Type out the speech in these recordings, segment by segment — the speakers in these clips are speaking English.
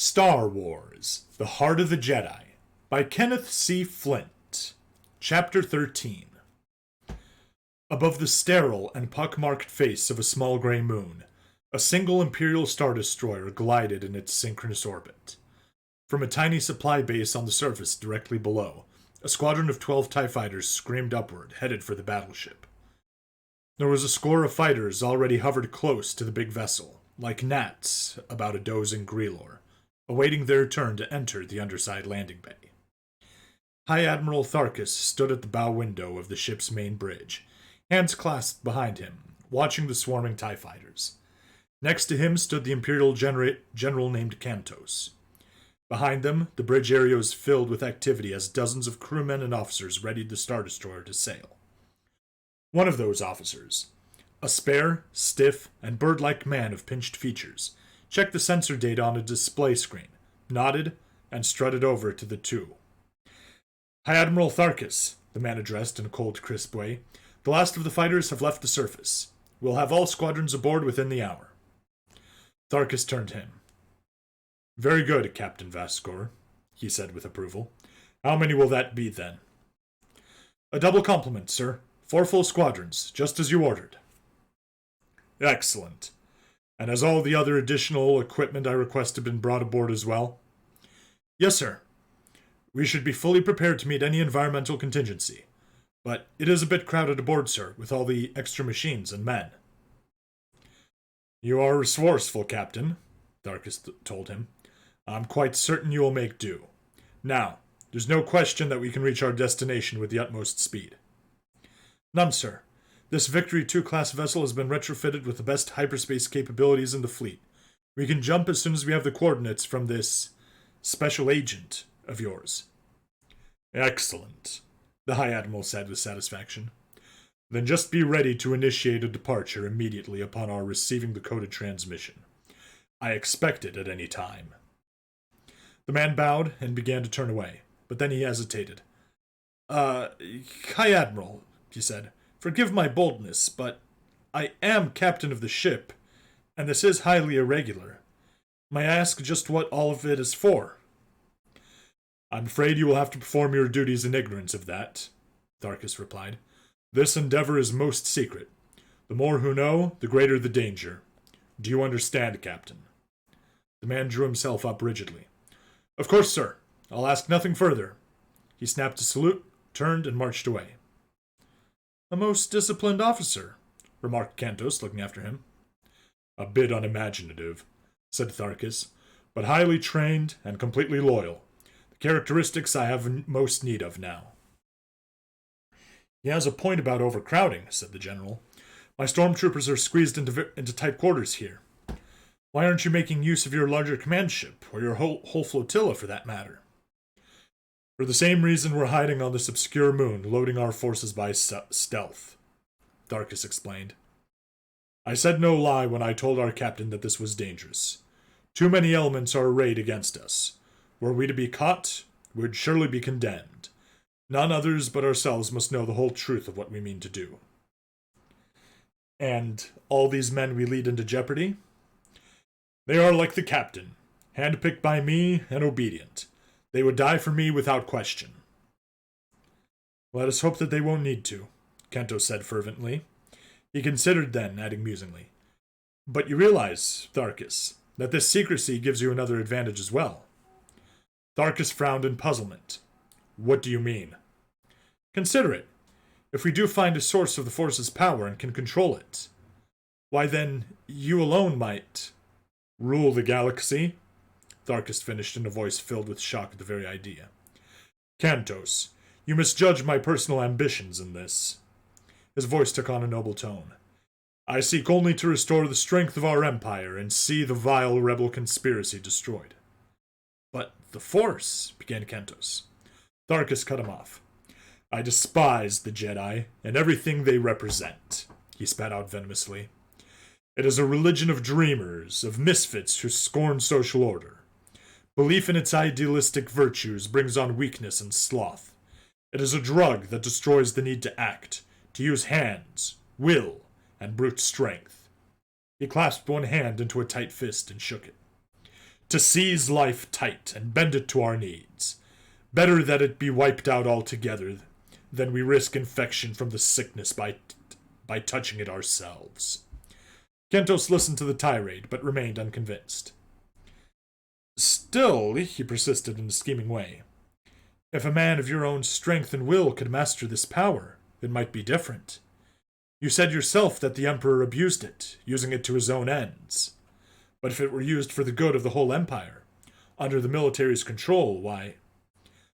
Star Wars: The Heart of the Jedi by Kenneth C. Flint. Chapter 13. Above the sterile and pockmarked face of a small gray moon, a single Imperial Star Destroyer glided in its synchronous orbit. From a tiny supply base on the surface directly below, a squadron of 12 TIE fighters screamed upward, headed for the battleship. There was a score of fighters already hovered close to the big vessel, like gnats about a dozing Greelor, awaiting their turn to enter the underside landing bay. High Admiral Tharkus stood at the bow window of the ship's main bridge, hands clasped behind him, watching the swarming TIE fighters. Next to him stood the Imperial General named Cantos. Behind them, the bridge area was filled with activity as dozens of crewmen and officers readied the Star Destroyer to sail. One of those officers, a spare, stiff, and bird-like man of pinched features, checked the sensor data on a display screen, nodded, and strutted over to the two. High Admiral Tharkus, the man addressed in a cold, crisp way, the last of the fighters have left the surface. We'll have all squadrons aboard within the hour. Tharkus turned to him. Very good, Captain Vascor, he said with approval. How many will that be, then? A double complement, sir. 4 full squadrons, just as you ordered. Excellent. And has all the other additional equipment I requested been brought aboard as well? Yes, sir. We should be fully prepared to meet any environmental contingency. But it is a bit crowded aboard, sir, with all the extra machines and men. You are resourceful, Captain, Tharkus told him. I'm quite certain you will make do. Now, there's no question that we can reach our destination with the utmost speed. None, sir. This Victory II class vessel has been retrofitted with the best hyperspace capabilities in the fleet. We can jump as soon as we have the coordinates from this special agent of yours. Excellent, the High Admiral said with satisfaction. Then just be ready to initiate a departure immediately upon our receiving the coded transmission. I expect it at any time. The man bowed and began to turn away, but then he hesitated. High Admiral, he said, forgive my boldness, but I am captain of the ship, and this is highly irregular. May I ask just what all of it is for? I'm afraid you will have to perform your duties in ignorance of that, Tharkus replied. This endeavor is most secret. The more who know, the greater the danger. Do you understand, Captain? The man drew himself up rigidly. Of course, sir. I'll ask nothing further. He snapped a salute, turned, and marched away. A most disciplined officer, remarked Cantos, looking after him. A bit unimaginative, said Tharkus, but highly trained and completely loyal. The characteristics I have most need of now. He has a point about overcrowding, said the general. My stormtroopers are squeezed into tight quarters here. Why aren't you making use of your larger command ship, or your whole flotilla for that matter? For the same reason we're hiding on this obscure moon, loading our forces by stealth, Tharkus explained. I said no lie when I told our captain that this was dangerous. Too many elements are arrayed against us. Were we to be caught, we'd surely be condemned. None others but ourselves must know the whole truth of what we mean to do. And all these men we lead into jeopardy? They are like the captain, handpicked by me and obedient. They would die for me without question. Let us hope that they won't need to, Cantos said fervently. He considered then, adding musingly, But you realize, Tharkus, that this secrecy gives you another advantage as well. Tharkus frowned in puzzlement. What do you mean? Consider it. If we do find a source of the Force's power and can control it, why then, you alone might rule the galaxy? Tharkus finished in a voice filled with shock at the very idea. Cantos, you misjudge my personal ambitions in this. His voice took on a noble tone. I seek only to restore the strength of our empire and see the vile rebel conspiracy destroyed. But the Force, began Cantos. Tharkus cut him off. I despise the Jedi and everything they represent, he spat out venomously. It is a religion of dreamers, of misfits who scorn social order. Belief in its idealistic virtues brings on weakness and sloth. It is a drug that destroys the need to act, to use hands, will, and brute strength. He clasped one hand into a tight fist and shook it. To seize life tight and bend it to our needs. Better that it be wiped out altogether than we risk infection from the sickness by touching it ourselves. Kentos listened to the tirade, but remained unconvinced. Still, he persisted in a scheming way, if a man of your own strength and will could master this power, it might be different. You said yourself that the Emperor abused it, using it to his own ends. But if it were used for the good of the whole Empire, under the military's control, why...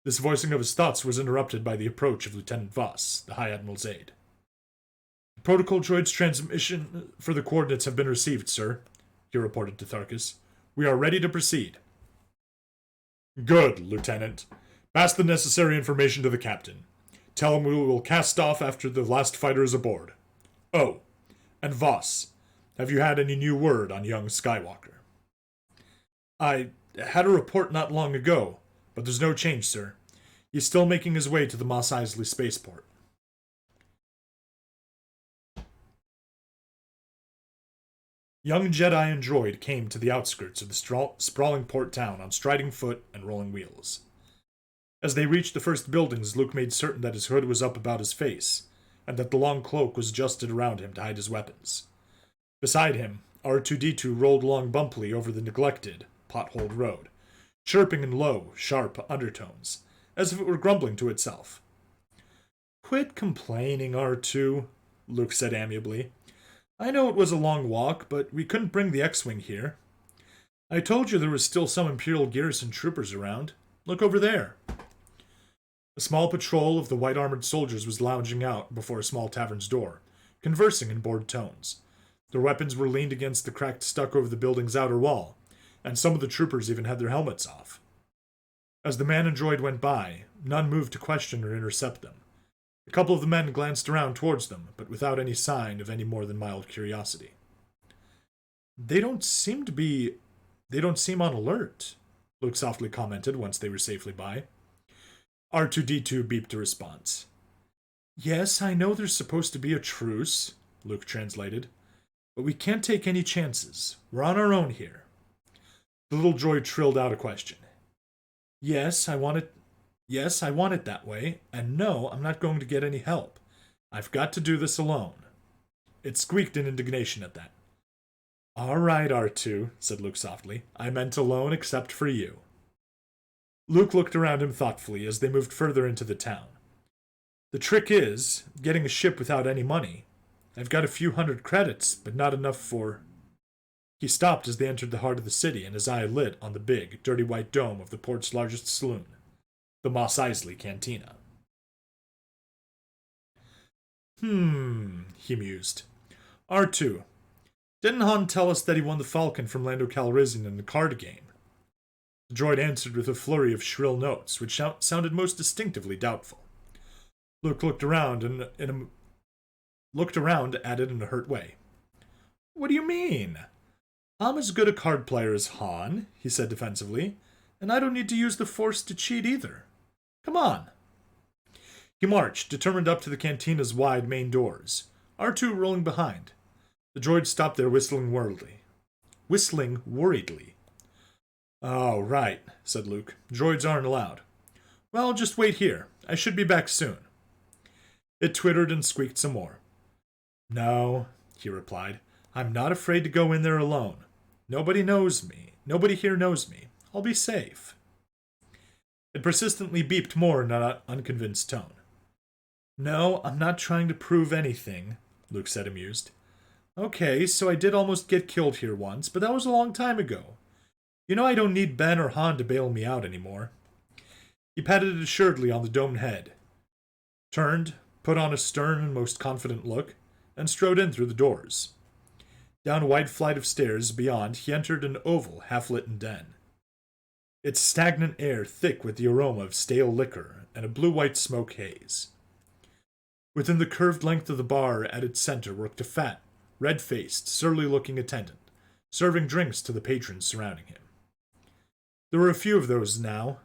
This voicing of his thoughts was interrupted by the approach of Lieutenant Voss, the High Admiral's aide. Protocol droid's transmission for the coordinates have been received, sir, he reported to Tharkus. We are ready to proceed. Good, Lieutenant. Pass the necessary information to the captain. Tell him we will cast off after the last fighter is aboard. Oh, and Voss, have you had any new word on young Skywalker? I had a report not long ago, but there's no change, sir. He's still making his way to the Mos Eisley spaceport. Young Jedi and droid came to the outskirts of the sprawling port town on striding foot and rolling wheels. As they reached the first buildings, Luke made certain that his hood was up about his face, and that the long cloak was adjusted around him to hide his weapons. Beside him, R2-D2 rolled along bumpily over the neglected, potholed road, chirping in low, sharp undertones, as if it were grumbling to itself. Quit complaining, R2, Luke said amiably. I know it was a long walk, but we couldn't bring the X-Wing here. I told you there was still some Imperial garrison troopers around. Look over there. A small patrol of the white-armored soldiers was lounging out before a small tavern's door, conversing in bored tones. Their weapons were leaned against the cracked stucco of the building's outer wall, and some of the troopers even had their helmets off. As the man and droid went by, none moved to question or intercept them. A couple of the men glanced around towards them, but without any sign of any more than mild curiosity. They don't seem on alert, Luke softly commented once they were safely by. R2-D2 beeped a response. Yes, I know there's supposed to be a truce, Luke translated, but we can't take any chances. We're on our own here. The little droid trilled out a question. Yes, I want it that way, and no, I'm not going to get any help. I've got to do this alone. It squeaked in indignation at that. All right, R2, said Luke softly. I meant alone except for you. Luke looked around him thoughtfully as they moved further into the town. The trick is, getting a ship without any money. I've got a few hundred credits, but not enough for... He stopped as they entered the heart of the city, and his eye lit on the big, dirty white dome of the port's largest saloon, the Mos Eisley Cantina. He mused. R2, didn't Han tell us that he won the Falcon from Lando Calrissian in the card game? The droid answered with a flurry of shrill notes, which sounded most distinctively doubtful. Luke looked around at it in a hurt way. What do you mean? I'm as good a card player as Han, he said defensively, and I don't need to use the Force to cheat either. Come on. He marched, determined up to the cantina's wide main doors, R2 rolling behind. The droid stopped there whistling worriedly. Oh, right, said Luke. Droids aren't allowed. Well, just wait here. I should be back soon. It twittered and squeaked some more. No, he replied. I'm not afraid to go in there alone. Nobody knows me. Nobody here knows me. I'll be safe. It persistently beeped more in an unconvinced tone. No, I'm not trying to prove anything, Luke said, amused. Okay, so I did almost get killed here once, but that was a long time ago. You know I don't need Ben or Han to bail me out anymore. He patted it assuredly on the domed head, turned, put on a stern and most confident look, and strode in through the doors. Down a wide flight of stairs beyond, he entered an oval, half-lit den. Its stagnant air thick with the aroma of stale liquor and a blue-white smoke haze. Within the curved length of the bar at its center worked a fat, red-faced, surly-looking attendant, serving drinks to the patrons surrounding him. There were a few of those now.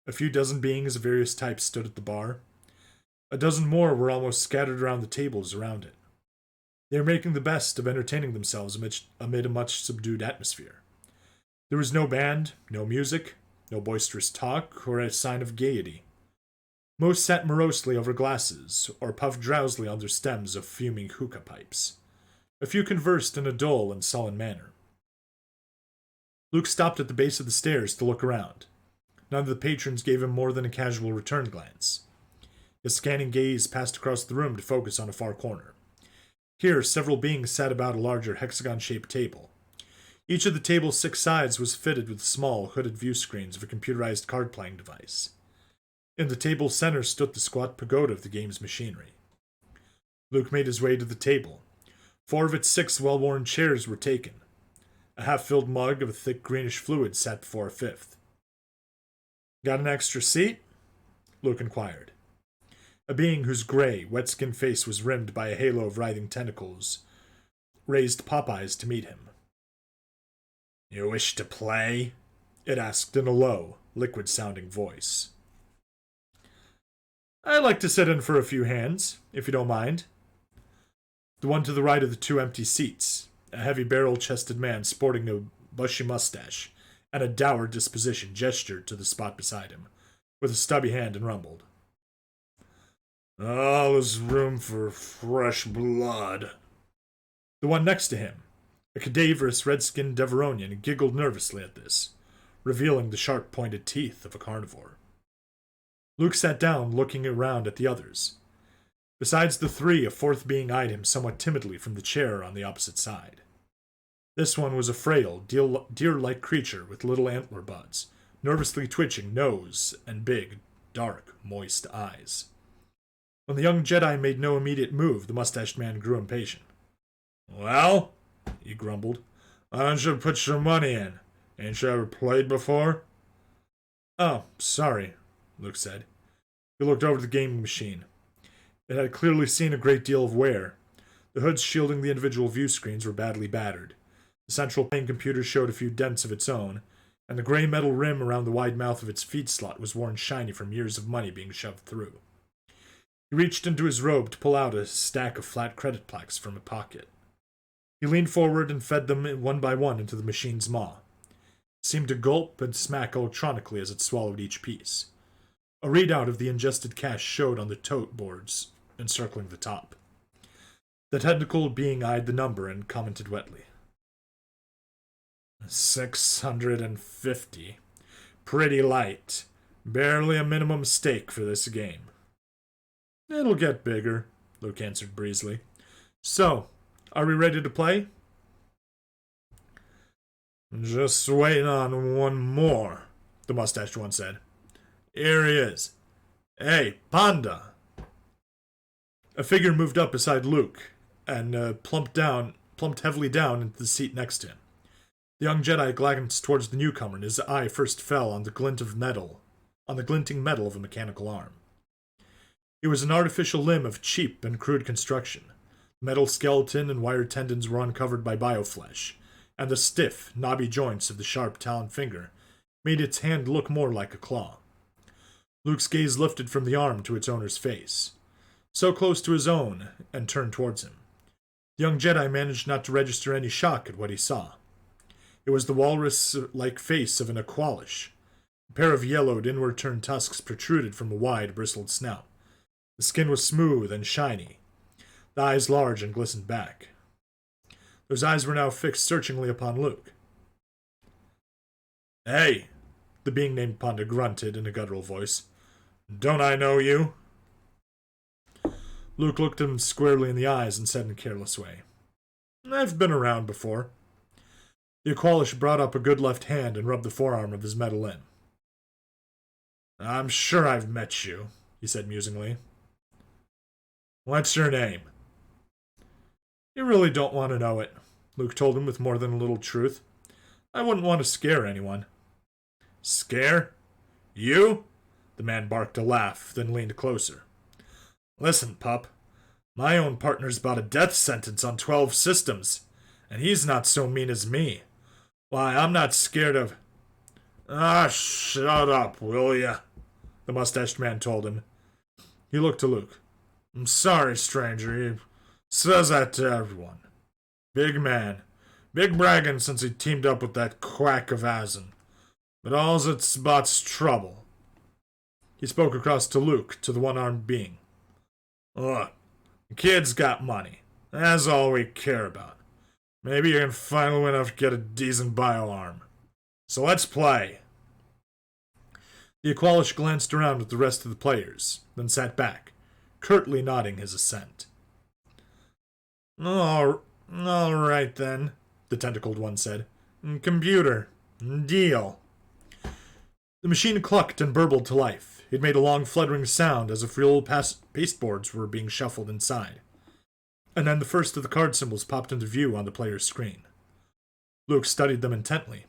A few dozen beings of various types stood at the bar. A dozen more were almost scattered around the tables around it. They were making the best of entertaining themselves amid a much subdued atmosphere. There was no band, no music, no boisterous talk, or a sign of gaiety. Most sat morosely over glasses, or puffed drowsily on their stems of fuming hookah pipes. A few conversed in a dull and sullen manner. Luke stopped at the base of the stairs to look around. None of the patrons gave him more than a casual return glance. His scanning gaze passed across the room to focus on a far corner. Here, several beings sat about a larger hexagon-shaped table. Each of the table's 6 sides was fitted with small, hooded view screens of a computerized card-playing device. In the table's center stood the squat pagoda of the game's machinery. Luke made his way to the table. 4 of its 6 well-worn chairs were taken. A half-filled mug of a thick greenish fluid sat before a 5th. "Got an extra seat?" Luke inquired. A being whose gray, wet-skinned face was rimmed by a halo of writhing tentacles raised pop eyes to meet him. "You wish to play?" it asked in a low, liquid-sounding voice. "I'd like to sit in for a few hands, if you don't mind." The one to the right of the 2 empty seats, a heavy barrel-chested man sporting a bushy mustache and a dour disposition, gestured to the spot beside him, with a stubby hand, and rumbled. "All there's room for fresh blood." The one next to him, a cadaverous red-skinned Deveronian, giggled nervously at this, revealing the sharp-pointed teeth of a carnivore. Luke sat down, looking around at the others. Besides the 3, a 4th being eyed him somewhat timidly from the chair on the opposite side. This one was a frail, deer-like creature with little antler buds, nervously twitching nose, and big, dark, moist eyes. When the young Jedi made no immediate move, the mustached man grew impatient. "Well," he grumbled, "why don't you put your money in? Ain't you ever played before?" "Oh, sorry," Luke said. He looked over the gaming machine. It had clearly seen a great deal of wear. The hoods shielding the individual view screens were badly battered. The central playing computer showed a few dents of its own, and the gray metal rim around the wide mouth of its feed slot was worn shiny from years of money being shoved through. He reached into his robe to pull out a stack of flat credit plaques from a pocket. He leaned forward and fed them one by one into the machine's maw. It seemed to gulp and smack electronically as it swallowed each piece. A readout of the ingested cash showed on the tote boards encircling the top. The tentacle being eyed the number and commented wetly. 650. Pretty light. Barely a minimum stake for this game. It'll get bigger, Luke answered breezily. So, are we ready to play? Just waiting on one more, the mustached one said. Here he is. Hey, Panda! A figure moved up beside Luke and plumped heavily down into the seat next to him. The young Jedi glanced towards the newcomer, and his eye first fell on the glinting metal of a mechanical arm. It was an artificial limb of cheap and crude construction. Metal skeleton and wire tendons were uncovered by bioflesh, and the stiff, knobby joints of the sharp taloned finger made its hand look more like a claw. Luke's gaze lifted from the arm to its owner's face, so close to his own, and turned towards him. The young Jedi managed not to register any shock at what he saw. It was the walrus-like face of an Aqualish. A pair of yellowed, inward-turned tusks protruded from a wide, bristled snout. The skin was smooth and shiny, the eyes large and glistened back. Those eyes were now fixed searchingly upon Luke. Hey, the being named Panda grunted in a guttural voice. Don't I know you? Luke looked him squarely in the eyes and said in a careless way, I've been around before. The Aqualish brought up a good left hand and rubbed the forearm of his metal limb. I'm sure I've met you, he said musingly. What's your name? You really don't want to know it, Luke told him with more than a little truth. I wouldn't want to scare anyone. Scare? You? The man barked a laugh, then leaned closer. Listen, pup. My own partner's about a death sentence on 12 systems, and he's not so mean as me. Why, I'm not scared of... Ah, shut up, will ya? The mustached man told him. He looked to Luke. I'm sorry, stranger. He says that to everyone. Big man. Big bragging since he teamed up with that quack of Azen. But all's it spots trouble. He spoke across to Luke, to the one-armed being. Look, the kid's got money. That's all we care about. Maybe you can finally win enough to get a decent bioarm. So let's play. The Aqualish glanced around at the rest of the players, then sat back, curtly nodding his assent. All right then, the tentacled one said. Computer, deal. The machine clucked and burbled to life. It made a long fluttering sound as if real pasteboards were being shuffled inside. And then the first of the card symbols popped into view on the player's screen. Luke studied them intently.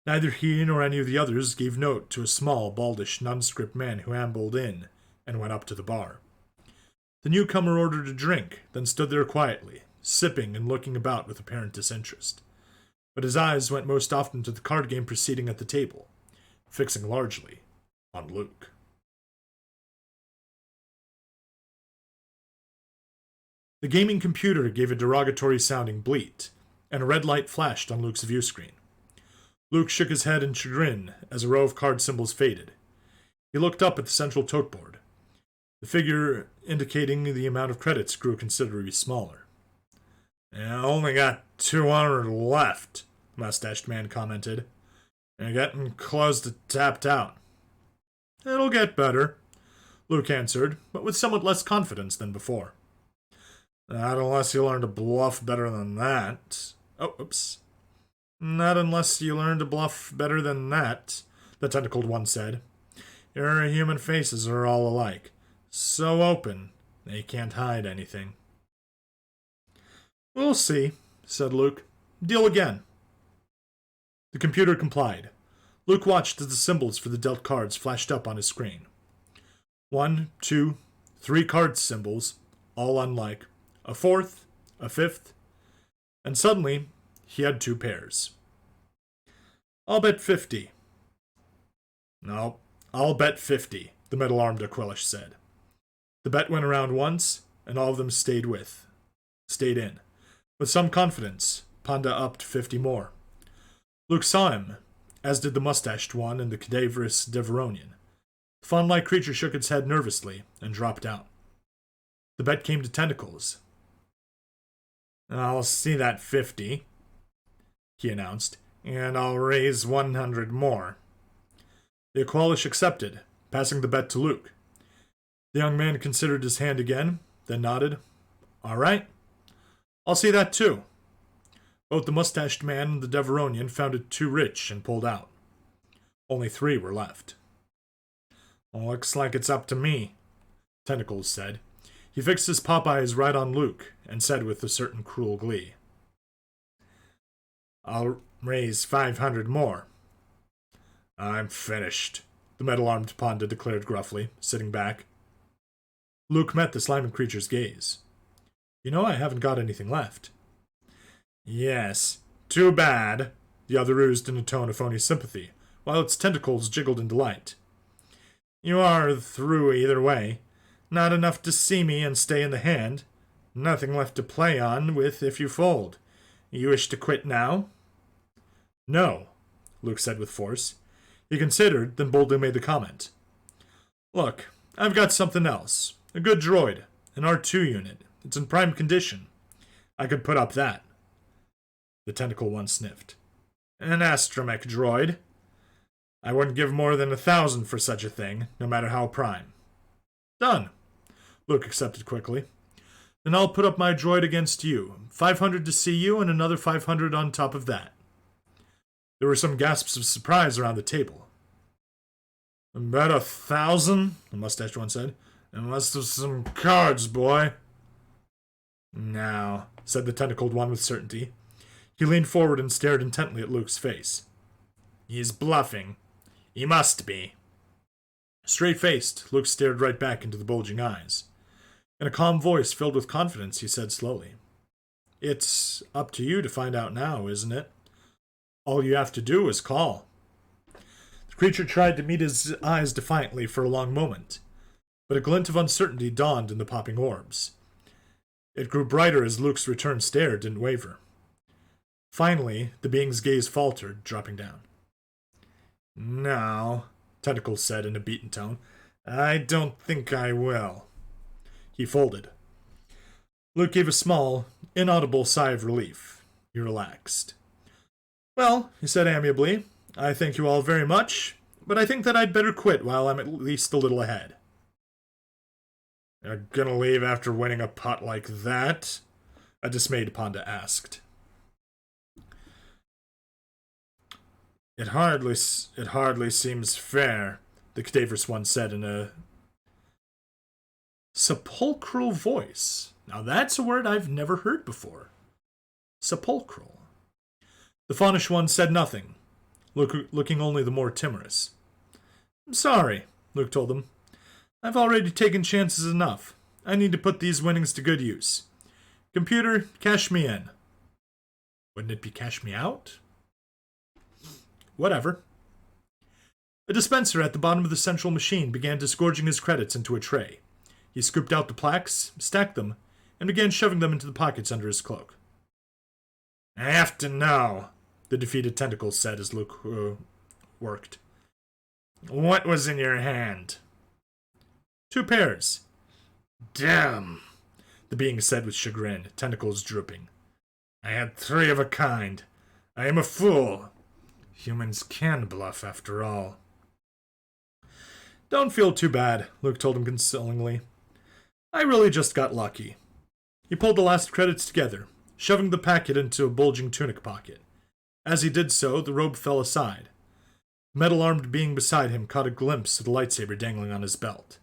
Neither he nor any of the others gave note to a small, baldish, nondescript man who ambled in and went up to the bar. The newcomer ordered a drink, then stood there quietly, sipping and looking about with apparent disinterest. But his eyes went most often to the card game proceeding at the table, fixing largely on Luke. The gaming computer gave a derogatory-sounding bleat, and a red light flashed on Luke's view screen. Luke shook his head in chagrin as a row of card symbols faded. He looked up at the central tote board. The figure indicating the amount of credits grew considerably smaller. I only got 200 left, the mustached man commented. You're getting close to tapped out. It'll get better, Luke answered, but with somewhat less confidence than before. Not unless you learn to bluff better than that. Not unless you learn to bluff better than that, the tentacled one said. Your human faces are all alike. So open, they can't hide anything. We'll see, said Luke. Deal again. The computer complied. Luke watched as the symbols for the dealt cards flashed up on his screen. 1, 2, 3 card symbols, all unlike. A fourth, a fifth, and suddenly he had 2 pairs. I'll bet 50. No, I'll bet 50, the metal-armed Aquilish said. The bet went around once, and all of them stayed in. With some confidence, Panda upped 50 more. Luke saw him, as did the mustached one and the cadaverous Deveronian. The fawn-like creature shook its head nervously and dropped out. The bet came to tentacles. I'll see that 50, he announced, and I'll raise 100 more. The Aqualish accepted, passing the bet to Luke. The young man considered his hand again, then nodded. All right. I'll see that too. Both the mustached man and the Deveronian found it too rich and pulled out. Only 3 were left. Looks like it's up to me, Tentacles said. He fixed his pop eyes right on Luke and said with a certain cruel glee. I'll raise 500 more. I'm finished, the metal-armed Panda declared gruffly, sitting back. Luke met the slimy creature's gaze. You know I haven't got anything left. Yes, too bad, the other oozed in a tone of phony sympathy, while its tentacles jiggled in delight. You are through either way. Not enough to see me and stay in the hand. Nothing left to play on with if you fold. You wish to quit now? No, Luke said with force. He considered, then boldly made the comment. Look, I've got something else. A good droid. An R2 unit. It's in prime condition. I could put up that. The tentacle one sniffed. An astromech droid. I wouldn't give more than 1,000 for such a thing, no matter how prime. Done, Luke accepted quickly. Then I'll put up my droid against you. 500 to see you, and another 500 on top of that. There were some gasps of surprise around the table. Bet 1,000, the mustached one said. Unless there's some cards, boy. No, said the tentacled one with certainty. He leaned forward and stared intently at Luke's face. He's bluffing. He must be. Straight-faced, Luke stared right back into the bulging eyes. In a calm voice filled with confidence, he said slowly, It's up to you to find out now, isn't it? All you have to do is call. The creature tried to meet his eyes defiantly for a long moment, but a glint of uncertainty dawned in the popping orbs. It grew brighter as Luke's return stare didn't waver. Finally, the being's gaze faltered, dropping down. "No," Tentacles said in a beaten tone. "I don't think I will." He folded. Luke gave a small, inaudible sigh of relief. He relaxed. "Well," he said amiably, "I thank you all very much, but I think that I'd better quit while I'm at least a little ahead." "You're gonna leave after winning a pot like that?" a dismayed Panda asked. It hardly seems fair," the cadaverous one said in a sepulchral voice. Now that's a word I've never heard before. Sepulchral. The faunish one said nothing, looking only the more timorous. "I'm sorry," Luke told him. "I've already taken chances enough. I need to put these winnings to good use. Computer, cash me in." Wouldn't it be cash me out? Whatever. A dispenser at the bottom of the central machine began disgorging his credits into a tray. He scooped out the plaques, stacked them, and began shoving them into the pockets under his cloak. "I have to know," the defeated Tentacles said as Luke worked. "What was in your hand?" "2 pairs. "Damn," the being said with chagrin, tentacles drooping. "I had 3 of a kind. I am a fool. Humans can bluff after all." "Don't feel too bad," Luke told him consolingly. "I really just got lucky." He pulled the last credits together, shoving the packet into a bulging tunic pocket. As he did so, the robe fell aside. The metal-armed being beside him caught a glimpse of the lightsaber dangling on his belt.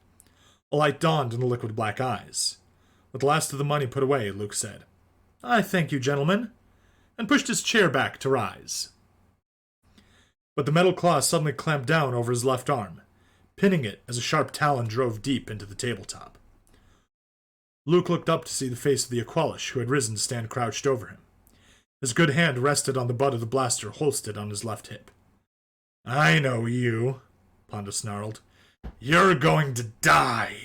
A light dawned in the liquid black eyes. With the last of the money put away, Luke said, "I thank you, gentlemen," and pushed his chair back to rise. But the metal claw suddenly clamped down over his left arm, pinning it as a sharp talon drove deep into the tabletop. Luke looked up to see the face of the Aqualish, who had risen to stand crouched over him. His good hand rested on the butt of the blaster holstered on his left hip. "I know you," Ponda snarled. "You're going to die."